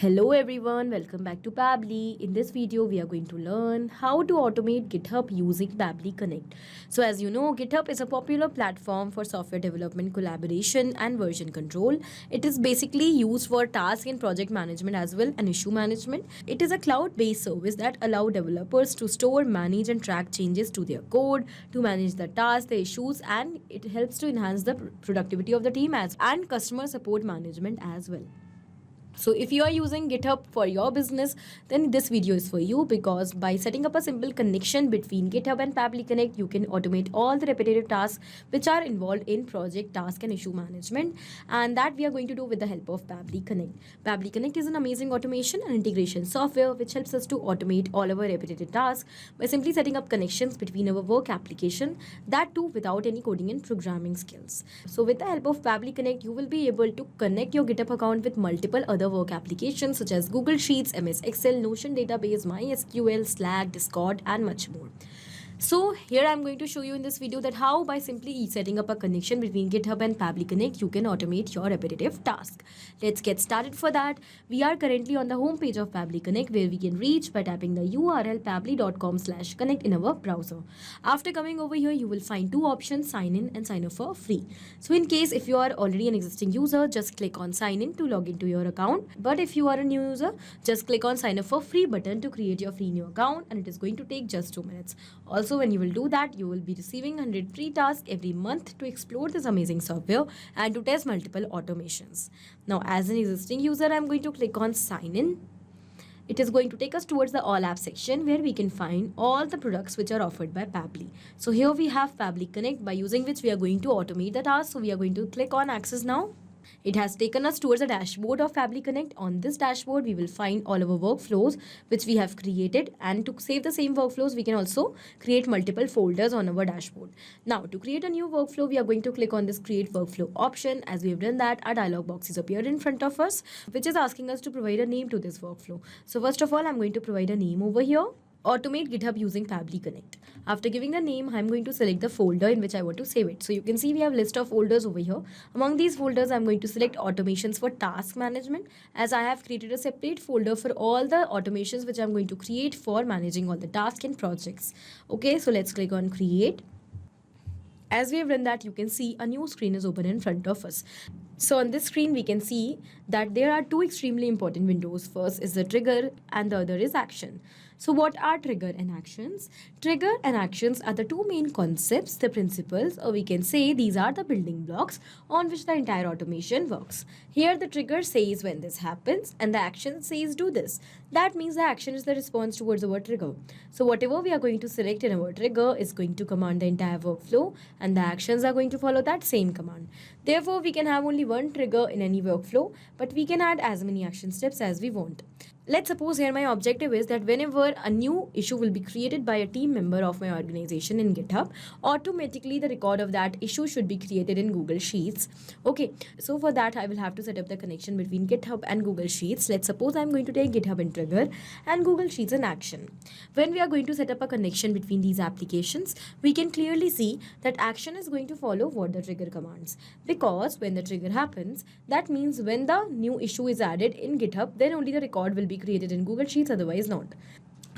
Hello everyone, welcome back to Pabbly. In this video, we are going to learn how to automate GitHub using Pabbly Connect. So as you know, GitHub is a popular platform for software development, collaboration and version control. It is basically used for task and project management as well and issue management. It is a cloud-based service that allows developers to store, manage and track changes to their code, to manage the tasks, the issues, and it helps to enhance the productivity of the team and customer support management as well. So if you are using GitHub for your business, then this video is for you, because by setting up a simple connection between GitHub and Pabbly Connect, you can automate all the repetitive tasks which are involved in project, task and issue management, and that we are going to do with the help of Pabbly Connect. Pabbly Connect is an amazing automation and integration software which helps us to automate all our repetitive tasks by simply setting up connections between our work application, that too without any coding and programming skills. So with the help of Pabbly Connect, you will be able to connect your GitHub account with multiple other work applications such as Google Sheets, MS Excel, Notion database, MySQL, Slack, Discord and much more. So here I'm going to show you in this video that how by simply setting up a connection between GitHub and Pabbly Connect, you can automate your repetitive task. Let's get started. For that, we are currently on the home page of Pabbly Connect, where we can reach by tapping the URL pabbly.com/connect in our browser. After coming over here, you will find two options: sign in and sign up for free. So in case if you are already an existing user, just click on sign in to log into your account. But if you are a new user, just click on sign up for free button to create your free new account, and it is going to take just 2 minutes. Also, when you will do that, you will be receiving 100 free tasks every month to explore this amazing software and to test multiple automations. Now, as an existing user, I'm going to click on sign in. It is going to take us towards the all apps section, where we can find all the products which are offered by Pabbly. So here we have Pabbly Connect, by using which we are going to automate the task. So we are going to click on access now. It has taken us towards the dashboard of Pabbly Connect. On this dashboard, we will find all our workflows which we have created, and to save the same workflows, we can also create multiple folders on our dashboard. Now, to create a new workflow, we are going to click on this create workflow option. As we have done that, our dialog box is appeared in front of us, which is asking us to provide a name to this workflow. So first of all, I'm going to provide a name over here. Automate GitHub using Pabbly Connect. After giving the name, I'm going to select the folder in which I want to save it. So you can see we have a list of folders over here. Among these folders, I'm going to select automations for task management, as I have created a separate folder for all the automations which I'm going to create for managing all the tasks and projects. Okay, so let's click on create. As we have done that, you can see a new screen is open in front of us. So on this screen, we can see that there are two extremely important windows. First is the trigger and the other is action. So what are trigger and actions? Trigger and actions are the two main concepts, the principles, or we can say these are the building blocks on which the entire automation works. Here the trigger says when this happens and the action says do this. That means the action is the response towards our trigger. So whatever we are going to select in our trigger is going to command the entire workflow, and the actions are going to follow that same command. Therefore, we can have only one trigger in any workflow, but we can add as many action steps as we want. Let's suppose here my objective is that whenever a new issue will be created by a team member of my organization in GitHub, automatically the record of that issue should be created in Google Sheets. Okay, so for that I will have to set up the connection between GitHub and Google Sheets. Let's suppose I'm going to take GitHub in trigger and Google Sheets in action. When we are going to set up a connection between these applications, we can clearly see that action is going to follow what the trigger commands. Because when the trigger happens, that means when the new issue is added in GitHub, then only the record will be created in Google Sheets, otherwise not.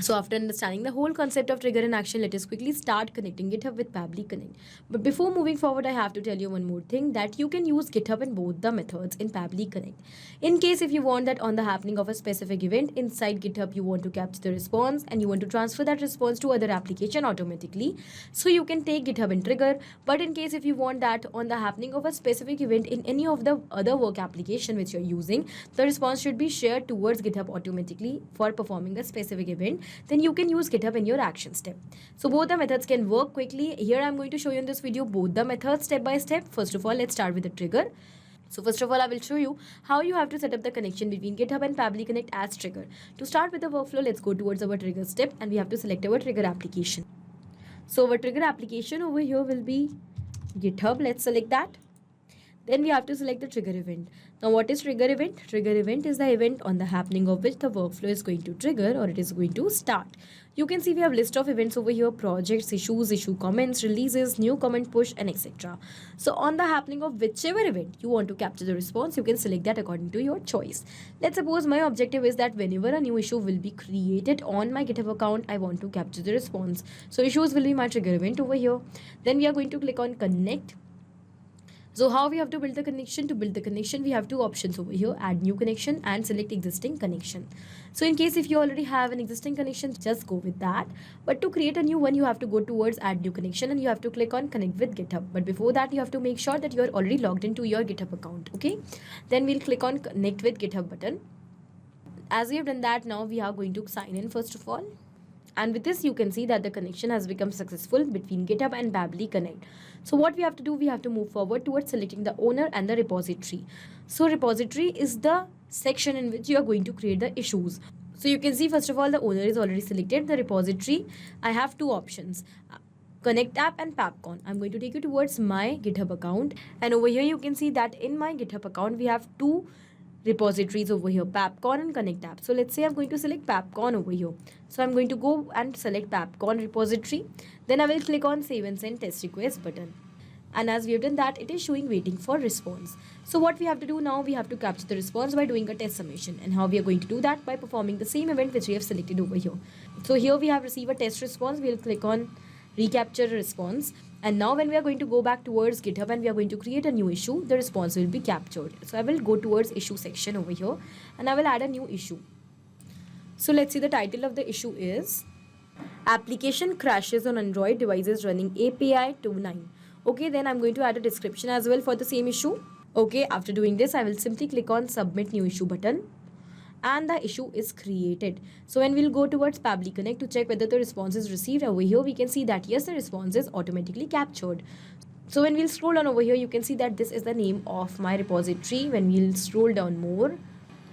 So after understanding the whole concept of trigger and action, let us quickly start connecting GitHub with Pabbly Connect. But before moving forward, I have to tell you one more thing, that you can use GitHub in both the methods in Pabbly Connect. In case if you want that on the happening of a specific event inside GitHub, you want to capture the response and you want to transfer that response to other application automatically, so you can take GitHub in trigger. But in case if you want that on the happening of a specific event in any of the other work application which you're using, the response should be shared towards GitHub automatically for performing the specific event, then you can use GitHub in your action step. So both the methods can work quickly. Here I'm going to show you in this video both the methods step by step. First of all, let's start with the trigger. So first of all, I will show you how you have to set up the connection between GitHub and Pabbly Connect as trigger. To start with the workflow, let's go towards our trigger step, and we have to select our trigger application. So our trigger application over here will be GitHub. Let's select that. Then we have to select the trigger event. Now what is trigger event? Trigger event is the event on the happening of which the workflow is going to trigger or it is going to start. You can see we have list of events over here: projects, issues, issue comments, releases, new comment push, and etc. So on the happening of whichever event you want to capture the response, you can select that according to your choice. Let's suppose my objective is that whenever a new issue will be created on my GitHub account, I want to capture the response. So issues will be my trigger event over here. Then we are going to click on connect. So how we have to build the connection? To build the connection, we have two options over here: add new connection and select existing connection. So in case if you already have an existing connection, just go with that. But to create a new one, you have to go towards add new connection and you have to click on connect with GitHub. But before that, you have to make sure that you are already logged into your GitHub account. Okay. Then we'll click on connect with GitHub button. As we have done that, now we are going to sign in first of all. And with this, you can see that the connection has become successful between GitHub and Pabbly Connect. So what we have to do, we have to move forward towards selecting the owner and the repository. So repository is the section in which you are going to create the issues. So you can see, first of all, the owner is already selected. The repository, I have two options: Connect app and PabbCon. I'm going to take you towards my GitHub account. And over here, you can see that in my GitHub account, we have two repositories over here, PabbCon and Connect app. So let's say I'm going to select PabbCon over here. So I'm going to go and select PabbCon repository. Then I will click on save and send test request button. And as we have done that, it is showing waiting for response. So what we have to do now, we have to capture the response by doing a test submission. And how we are going to do that? By performing the same event which we have selected over here. So here we have received a test response. We'll click on recapture response. And now when we are going to go back towards GitHub and we are going to create a new issue, the response will be captured. So I will go towards issue section over here and I will add a new issue. So let's see, the title of the issue is application crashes on Android devices running API 2.9. Okay, then I'm going to add a description as well for the same issue. Okay, after doing this, I will simply click on submit new issue button. And the issue is created. So when we'll go towards Pabbly Connect to check whether the response is received, over here we can see that yes, the response is automatically captured. So when we'll scroll down over here, you can see that this is the name of my repository. When we'll scroll down more,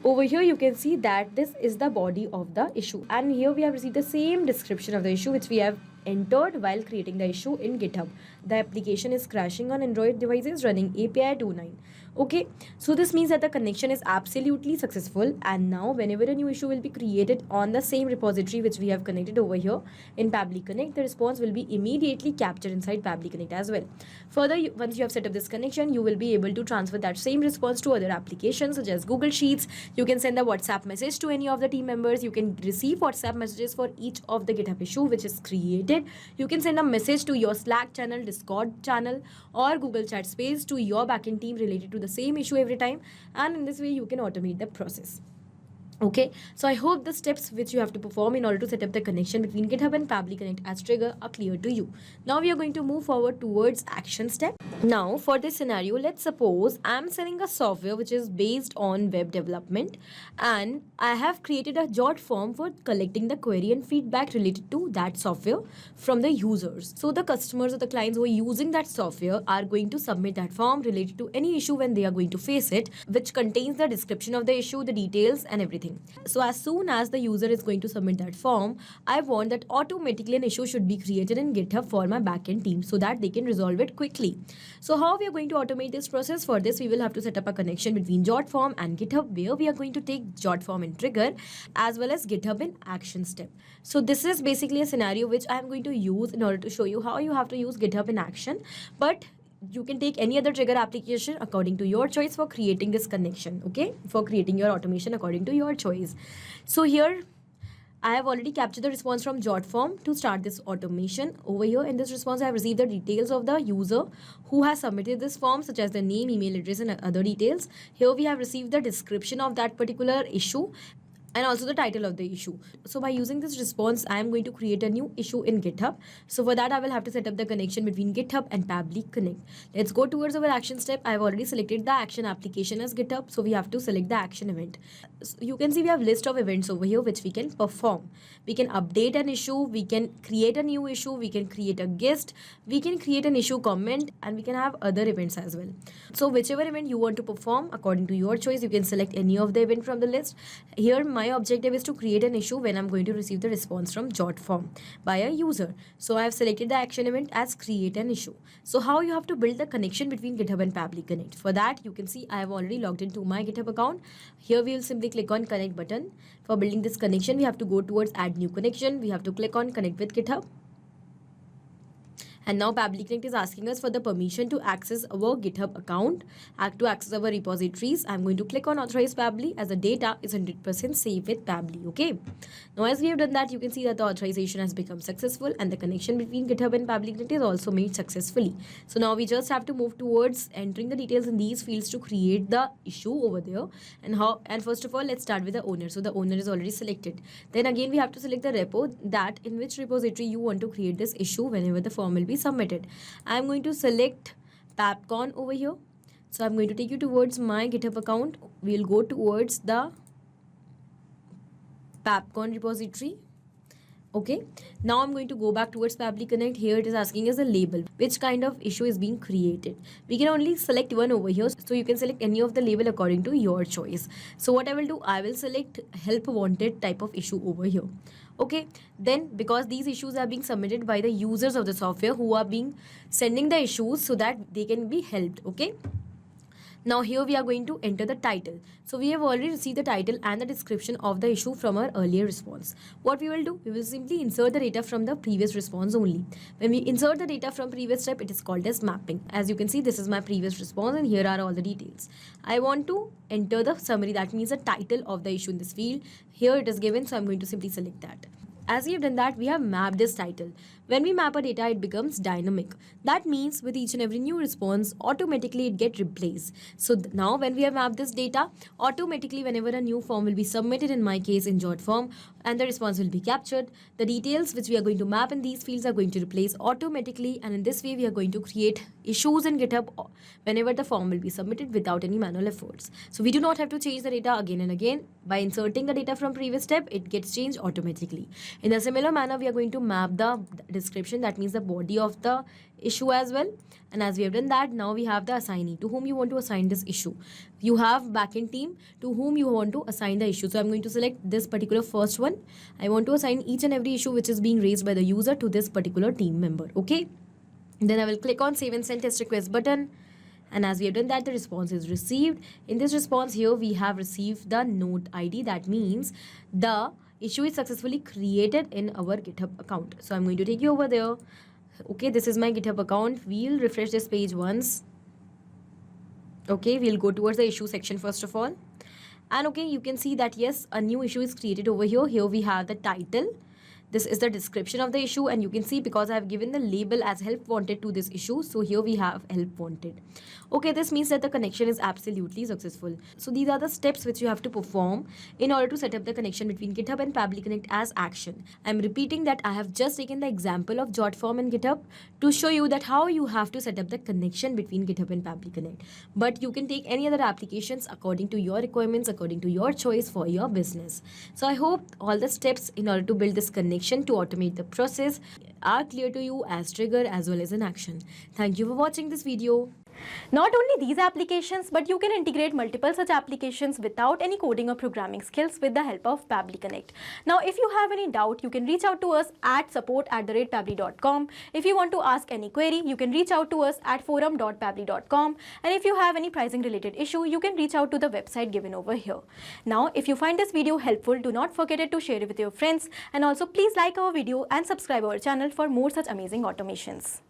over here you can see that this is the body of the issue. And here we have received the same description of the issue which we have entered while creating the issue in GitHub. The application is crashing on Android devices running API 2.9. Okay, so this means that the connection is absolutely successful, and now whenever a new issue will be created on the same repository which we have connected over here in Pabbly Connect, the response will be immediately captured inside Pabbly Connect as well. Further, once you have set up this connection, you will be able to transfer that same response to other applications such as Google Sheets. You can send a WhatsApp message to any of the team members. You can receive WhatsApp messages for each of the GitHub issue which is created. You can send a message to your Slack channel, Discord channel, or Google Chat space to your backend team related to the same issue every time, and in this way you can automate the process. Okay, so I hope the steps which you have to perform in order to set up the connection between GitHub and Pabbly Connect as trigger are clear to you. Now we are going to move forward towards action step. Now for this scenario, let's suppose I'm selling a software which is based on web development, and I have created a jot form for collecting the query and feedback related to that software from the users. So the customers or the clients who are using that software are going to submit that form related to any issue when they are going to face it, which contains the description of the issue, the details and everything. So as soon as the user is going to submit that form, I want that automatically an issue should be created in GitHub for my backend team so that they can resolve it quickly. So how we are going to automate this process? For this, we will have to set up a connection between jot form and GitHub, where we are going to take jot form in trigger as well as GitHub in action step. So this is basically a scenario which I am going to use in order to show you how you have to use GitHub in action. But you can take any other trigger application according to your choice for creating this connection, okay? For creating your automation according to your choice. So here, I have already captured the response from jot form to start this automation. Over here in this response, I have received the details of the user who has submitted this form, such as the name, email address and other details. Here we have received the description of that particular issue and also the title of the issue. So by using this response, I am going to create a new issue in GitHub. So for that, I will have to set up the connection between GitHub and Pabbly Connect. Let's go towards our action step. I have already selected the action application as GitHub. So we have to select the action event. So you can see we have list of events over here which we can perform. We can update an issue, we can create a new issue, we can create a guest, we can create an issue comment, and we can have other events as well. So whichever event you want to perform according to your choice, you can select any of the event from the list. Here my objective is to create an issue when I'm going to receive the response from jot form by a user. So I have selected the action event as create an issue. So how you have to build the connection between GitHub and Pabbly Connect? For that, you can see I have already logged into my GitHub account. Here we will simply click on connect button. For building this connection, we have to go towards add new connection. We have to click on connect with GitHub. And now Pabbly Connect is asking us for the permission to access our GitHub account, to access our repositories. I'm going to click on authorize Pabbly as the data is 100% safe with Pabbly. Okay. Now as we have done that, you can see that the authorization has become successful and the connection between GitHub and Pabbly Connect is also made successfully. So now we just have to move towards entering the details in these fields to create the issue over there. And first of all, let's start with the owner. So the owner is already selected. Then again, we have to select the repo that in which repository you want to create this issue whenever the form will be submitted. I'm going to select PabCon over here. So I'm going to take you towards my GitHub account. We'll go towards the PabCon repository. Okay, now I'm going to go back towards Pabbly Connect. Here it is asking us a label, which kind of issue is being created. We can only select one over here, so you can select any of the label according to your choice. So what I will do, I will select help wanted type of issue over here. Okay, then because these issues are being submitted by the users of the software who are being sending the issues so that they can be helped. Okay. Now here we are going to enter the title. So we have already received the title and the description of the issue from our earlier response. What we will do, we will simply insert the data from the previous response only. When we insert the data from previous step, it is called as mapping. As you can see, this is my previous response and here are all the details. I want to enter the summary, that means the title of the issue in this field. Here it is given, so I'm going to simply select that. As we have done that, we have mapped this title. When we map a data, it becomes dynamic. That means with each and every new response, automatically it gets replaced. So now when we have mapped this data, automatically whenever a new form will be submitted, in my case in jot form, and the response will be captured, the details which we are going to map in these fields are going to replace automatically, and in this way we are going to create issues in GitHub whenever the form will be submitted without any manual efforts. So we do not have to change the data again and again. By inserting the data from previous step, it gets changed automatically. In a similar manner, we are going to map the description, that means the body of the issue as well. And as we have done that, now we have the assignee to whom you want to assign this issue. You have backend team to whom you want to assign the issue. So I'm going to select this particular first one. I want to assign each and every issue which is being raised by the user to this particular team member. Okay. Then I will click on save and send test request button. And as we have done that, the response is received. In this response here, we have received the node ID. That means the issue is successfully created in our GitHub account. So I'm going to take you over there. Okay, this is my GitHub account. We'll refresh this page once. Okay, we'll go towards the issue section first of all. And okay, you can see that yes, a new issue is created over here. Here we have the title. This is the description of the issue, and you can see because I have given the label as help wanted to this issue. So here we have help wanted. Okay, this means that the connection is absolutely successful. So these are the steps which you have to perform in order to set up the connection between GitHub and Pabbly Connect as action. I'm repeating that I have just taken the example of jot form and GitHub to show you that how you have to set up the connection between GitHub and Pabbly Connect. But you can take any other applications according to your requirements, according to your choice for your business. So I hope all the steps in order to build this connection to automate the process are clear to you as trigger as well as an action. Thank you for watching this video. Not only these applications, but you can integrate multiple such applications without any coding or programming skills with the help of Pabbly Connect. Now, if you have any doubt, you can reach out to us at support@pabbly.com. If you want to ask any query, you can reach out to us at forum.pabbly.com. And if you have any pricing related issue, you can reach out to the website given over here. Now, if you find this video helpful, do not forget to share it with your friends. And also please like our video and subscribe our channel for more such amazing automations.